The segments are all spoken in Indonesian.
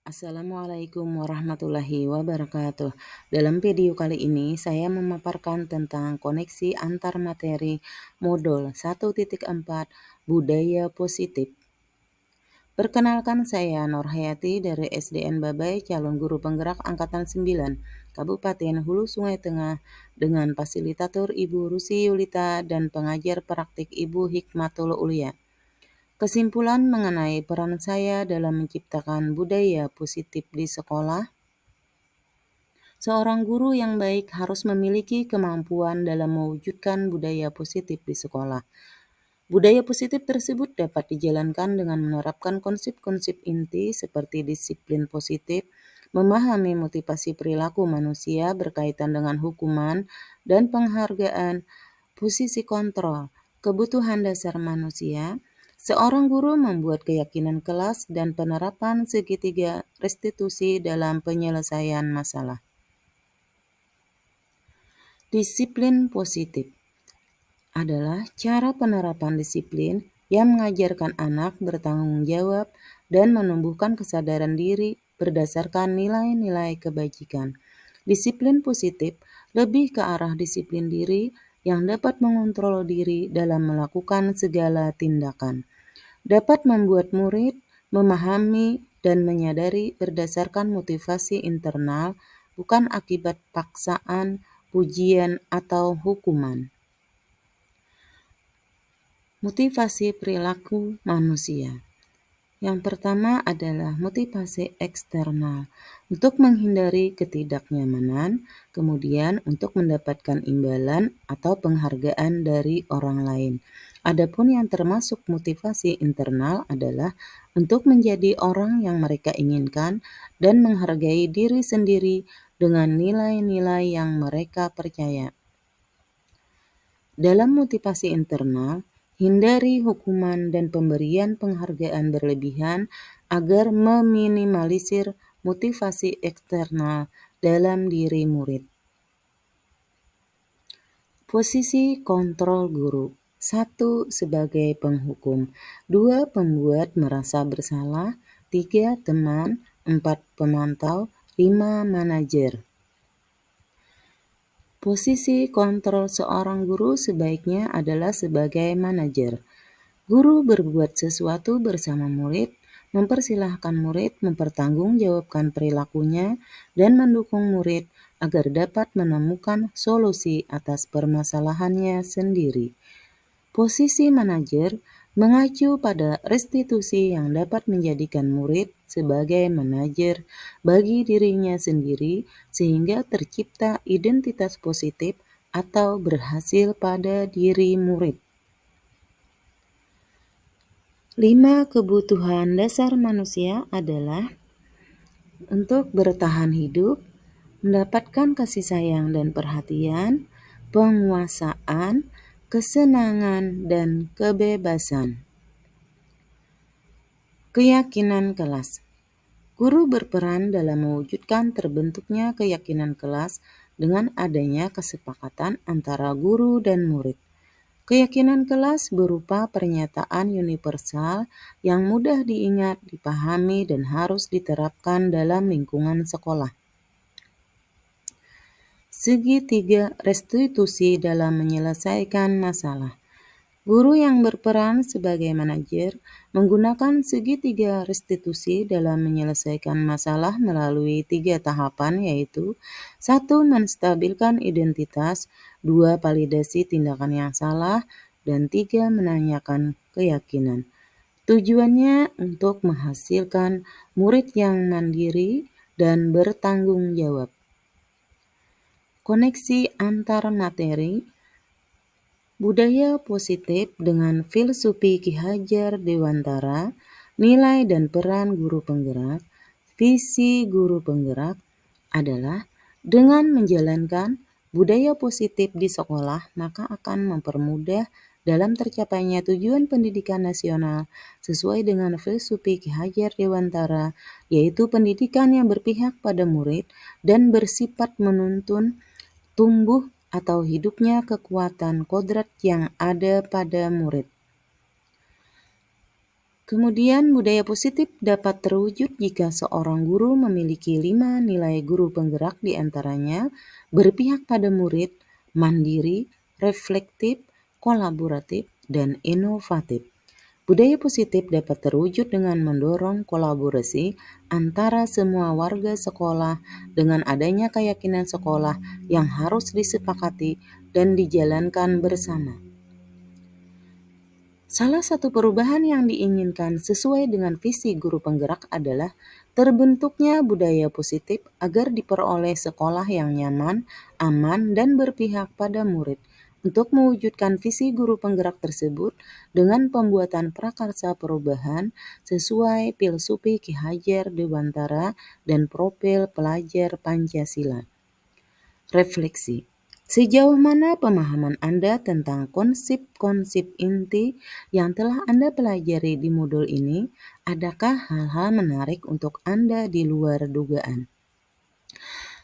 Assalamualaikum warahmatullahi wabarakatuh. Dalam video kali ini saya memaparkan tentang koneksi antar materi modul 1.4 Budaya Positif. Perkenalkan, saya Nurhayati dari SDN Babai, calon guru penggerak Angkatan 9, Kabupaten Hulu Sungai Tengah, dengan fasilitator Ibu Rusi Yulita dan pengajar praktik Ibu Hikmatul Ulia. Kesimpulan mengenai peran saya dalam menciptakan budaya positif di sekolah. Seorang guru yang baik harus memiliki kemampuan dalam mewujudkan budaya positif di sekolah. Budaya positif tersebut dapat dijalankan dengan menerapkan konsep-konsep inti seperti disiplin positif, memahami motivasi perilaku manusia berkaitan dengan hukuman dan penghargaan, posisi kontrol, kebutuhan dasar manusia. Seorang guru membuat keyakinan kelas dan penerapan segitiga restitusi dalam penyelesaian masalah. Disiplin positif adalah cara penerapan disiplin yang mengajarkan anak bertanggung jawab dan menumbuhkan kesadaran diri berdasarkan nilai-nilai kebajikan. Disiplin positif lebih ke arah disiplin diri yang dapat mengontrol diri dalam melakukan segala tindakan. Dapat membuat murid memahami dan menyadari berdasarkan motivasi internal, bukan akibat paksaan, pujian, atau hukuman. Motivasi perilaku manusia. Yang pertama adalah motivasi eksternal, untuk menghindari ketidaknyamanan, kemudian untuk mendapatkan imbalan atau penghargaan dari orang lain. Adapun yang termasuk motivasi internal adalah untuk menjadi orang yang mereka inginkan dan menghargai diri sendiri dengan nilai-nilai yang mereka percaya. Dalam motivasi internal, hindari hukuman dan pemberian penghargaan berlebihan agar meminimalisir motivasi eksternal dalam diri murid. Posisi kontrol guru. 1. Sebagai penghukum. 2. Pembuat merasa bersalah. 3. Teman. 4. Pemantau. 5. Manajer. Posisi kontrol seorang guru sebaiknya adalah sebagai manajer. Guru berbuat sesuatu bersama murid, mempersilahkan murid mempertanggungjawabkan perilakunya, dan mendukung murid agar dapat menemukan solusi atas permasalahannya sendiri. Posisi manajer mengacu pada restitusi yang dapat menjadikan murid sebagai manajer bagi dirinya sendiri sehingga tercipta identitas positif atau berhasil pada diri murid. 5 kebutuhan dasar manusia adalah untuk bertahan hidup, mendapatkan kasih sayang dan perhatian, penguasaan, kesenangan, dan kebebasan. Keyakinan kelas. Guru berperan dalam mewujudkan terbentuknya keyakinan kelas dengan adanya kesepakatan antara guru dan murid. Keyakinan kelas berupa pernyataan universal yang mudah diingat, dipahami, dan harus diterapkan dalam lingkungan sekolah. Segitiga restitusi dalam menyelesaikan masalah. Guru yang berperan sebagai manajer menggunakan segitiga restitusi dalam menyelesaikan masalah melalui 3 tahapan, yaitu 1. Menstabilkan identitas, 2. Validasi tindakan yang salah, dan 3. Menanyakan keyakinan. Tujuannya untuk menghasilkan murid yang mandiri dan bertanggung jawab. Koneksi antar materi. Budaya positif dengan filosofi Ki Hajar Dewantara, nilai dan peran guru penggerak. Visi guru penggerak adalah dengan menjalankan budaya positif di sekolah, maka akan mempermudah dalam tercapainya tujuan pendidikan nasional sesuai dengan filosofi Ki Hajar Dewantara, yaitu pendidikan yang berpihak pada murid dan bersifat menuntun tumbuh atau hidupnya kekuatan kodrat yang ada pada murid. Kemudian budaya positif dapat terwujud jika seorang guru memiliki 5 nilai guru penggerak, di antaranya berpihak pada murid, mandiri, reflektif, kolaboratif, dan inovatif. Budaya positif dapat terwujud dengan mendorong kolaborasi antara semua warga sekolah dengan adanya keyakinan sekolah yang harus disepakati dan dijalankan bersama. Salah satu perubahan yang diinginkan sesuai dengan visi guru penggerak adalah terbentuknya budaya positif agar diperoleh sekolah yang nyaman, aman, dan berpihak pada murid. Untuk mewujudkan visi guru penggerak tersebut dengan pembuatan prakarsa perubahan sesuai filosofi Ki Hajar Dewantara dan profil pelajar Pancasila. Refleksi. Sejauh mana pemahaman Anda tentang konsep-konsep inti yang telah Anda pelajari di modul ini? Adakah hal-hal menarik untuk Anda di luar dugaan?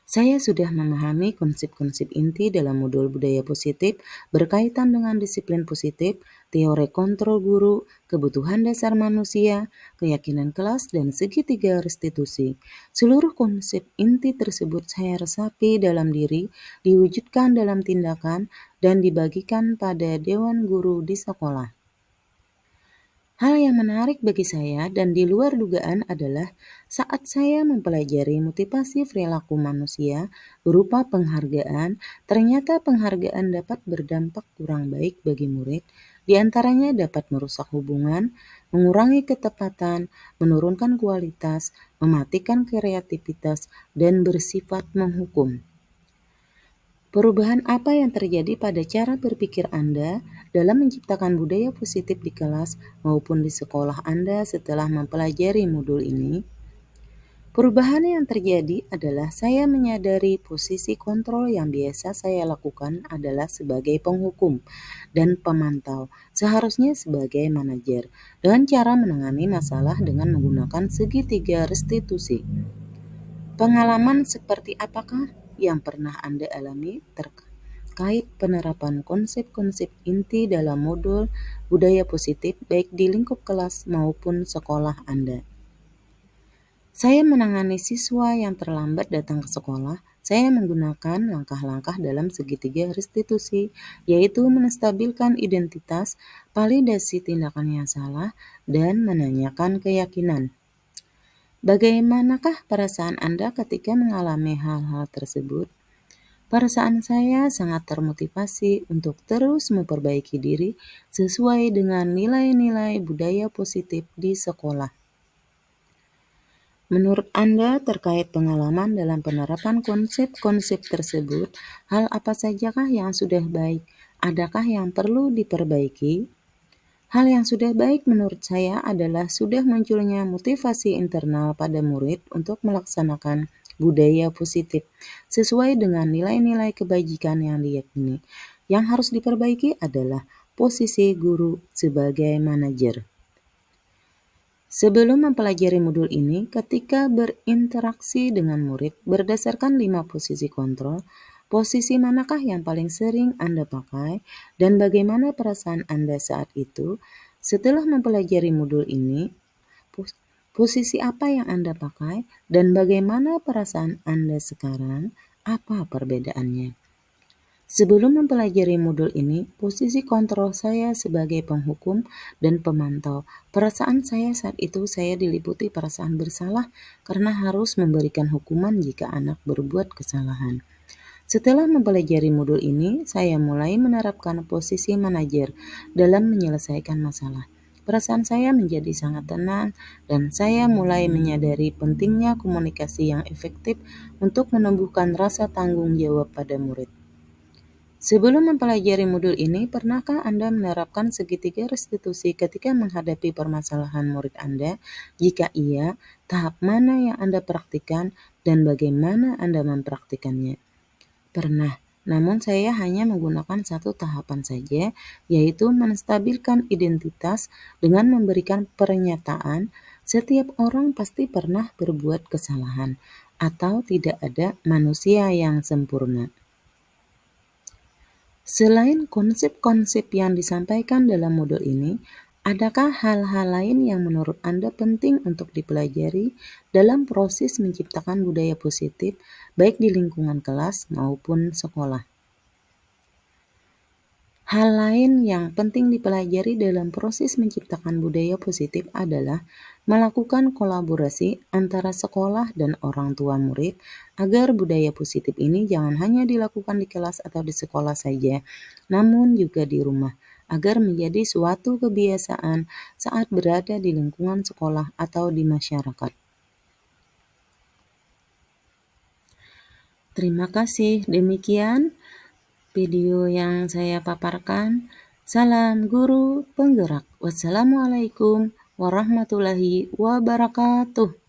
Saya sudah memahami konsep-konsep inti dalam modul budaya positif berkaitan dengan disiplin positif, teori kontrol guru, kebutuhan dasar manusia, keyakinan kelas, dan segitiga restitusi. Seluruh konsep inti tersebut saya resapi dalam diri, diwujudkan dalam tindakan, dan dibagikan pada dewan guru di sekolah. Hal yang menarik bagi saya dan di luar dugaan adalah saat saya mempelajari motivasi perilaku manusia berupa penghargaan, ternyata penghargaan dapat berdampak kurang baik bagi murid, di antaranya dapat merusak hubungan, mengurangi ketepatan, menurunkan kualitas, mematikan kreativitas, dan bersifat menghukum. Perubahan apa yang terjadi pada cara berpikir Anda dalam menciptakan budaya positif di kelas maupun di sekolah Anda setelah mempelajari modul ini? Perubahan yang terjadi adalah saya menyadari posisi kontrol yang biasa saya lakukan adalah sebagai penghukum dan pemantau, seharusnya sebagai manajer, dengan cara menangani masalah dengan menggunakan segitiga restitusi. Pengalaman seperti apakah yang pernah Anda alami terkait penerapan konsep-konsep inti dalam modul budaya positif baik di lingkup kelas maupun sekolah Anda? Saya menangani siswa yang terlambat datang ke sekolah. Saya menggunakan langkah-langkah dalam segitiga restitusi, yaitu menstabilkan identitas, validasi tindakan yang salah, dan menanyakan keyakinan. Bagaimanakah perasaan Anda ketika mengalami hal-hal tersebut? Perasaan saya sangat termotivasi untuk terus memperbaiki diri sesuai dengan nilai-nilai budaya positif di sekolah. Menurut Anda terkait pengalaman dalam penerapan konsep-konsep tersebut, hal apa sajakah yang sudah baik? Adakah yang perlu diperbaiki? Hal yang sudah baik menurut saya adalah sudah munculnya motivasi internal pada murid untuk melaksanakan budaya positif sesuai dengan nilai-nilai kebajikan yang diyakini. Yang harus diperbaiki adalah posisi guru sebagai manajer. Sebelum mempelajari modul ini, ketika berinteraksi dengan murid berdasarkan 5 posisi kontrol, posisi manakah yang paling sering Anda pakai dan bagaimana perasaan Anda saat itu? Setelah mempelajari modul ini, posisi apa yang Anda pakai dan bagaimana perasaan Anda sekarang? Apa perbedaannya? Sebelum mempelajari modul ini, posisi kontrol saya sebagai penghukum dan pemantau. Perasaan saya saat itu saya diliputi perasaan bersalah karena harus memberikan hukuman jika anak berbuat kesalahan. Setelah mempelajari modul ini, saya mulai menerapkan posisi manajer dalam menyelesaikan masalah. Perasaan saya menjadi sangat tenang dan saya mulai menyadari pentingnya komunikasi yang efektif untuk menumbuhkan rasa tanggung jawab pada murid. Sebelum mempelajari modul ini, pernahkah Anda menerapkan segitiga restitusi ketika menghadapi permasalahan murid Anda? Jika iya, tahap mana yang Anda praktikkan dan bagaimana Anda mempraktikannya? Pernah, namun saya hanya menggunakan satu tahapan saja, yaitu menstabilkan identitas dengan memberikan pernyataan setiap orang pasti pernah berbuat kesalahan atau tidak ada manusia yang sempurna. Selain konsep-konsep yang disampaikan dalam modul ini, Adakah hal-hal lain yang menurut Anda penting untuk dipelajari dalam proses menciptakan budaya positif, baik di lingkungan kelas maupun sekolah? Hal lain yang penting dipelajari dalam proses menciptakan budaya positif adalah melakukan kolaborasi antara sekolah dan orang tua murid agar budaya positif ini jangan hanya dilakukan di kelas atau di sekolah saja, namun juga di rumah, agar menjadi suatu kebiasaan saat berada di lingkungan sekolah atau di masyarakat. Terima kasih, demikian video yang saya paparkan. Salam guru penggerak. Wassalamualaikum warahmatullahi wabarakatuh.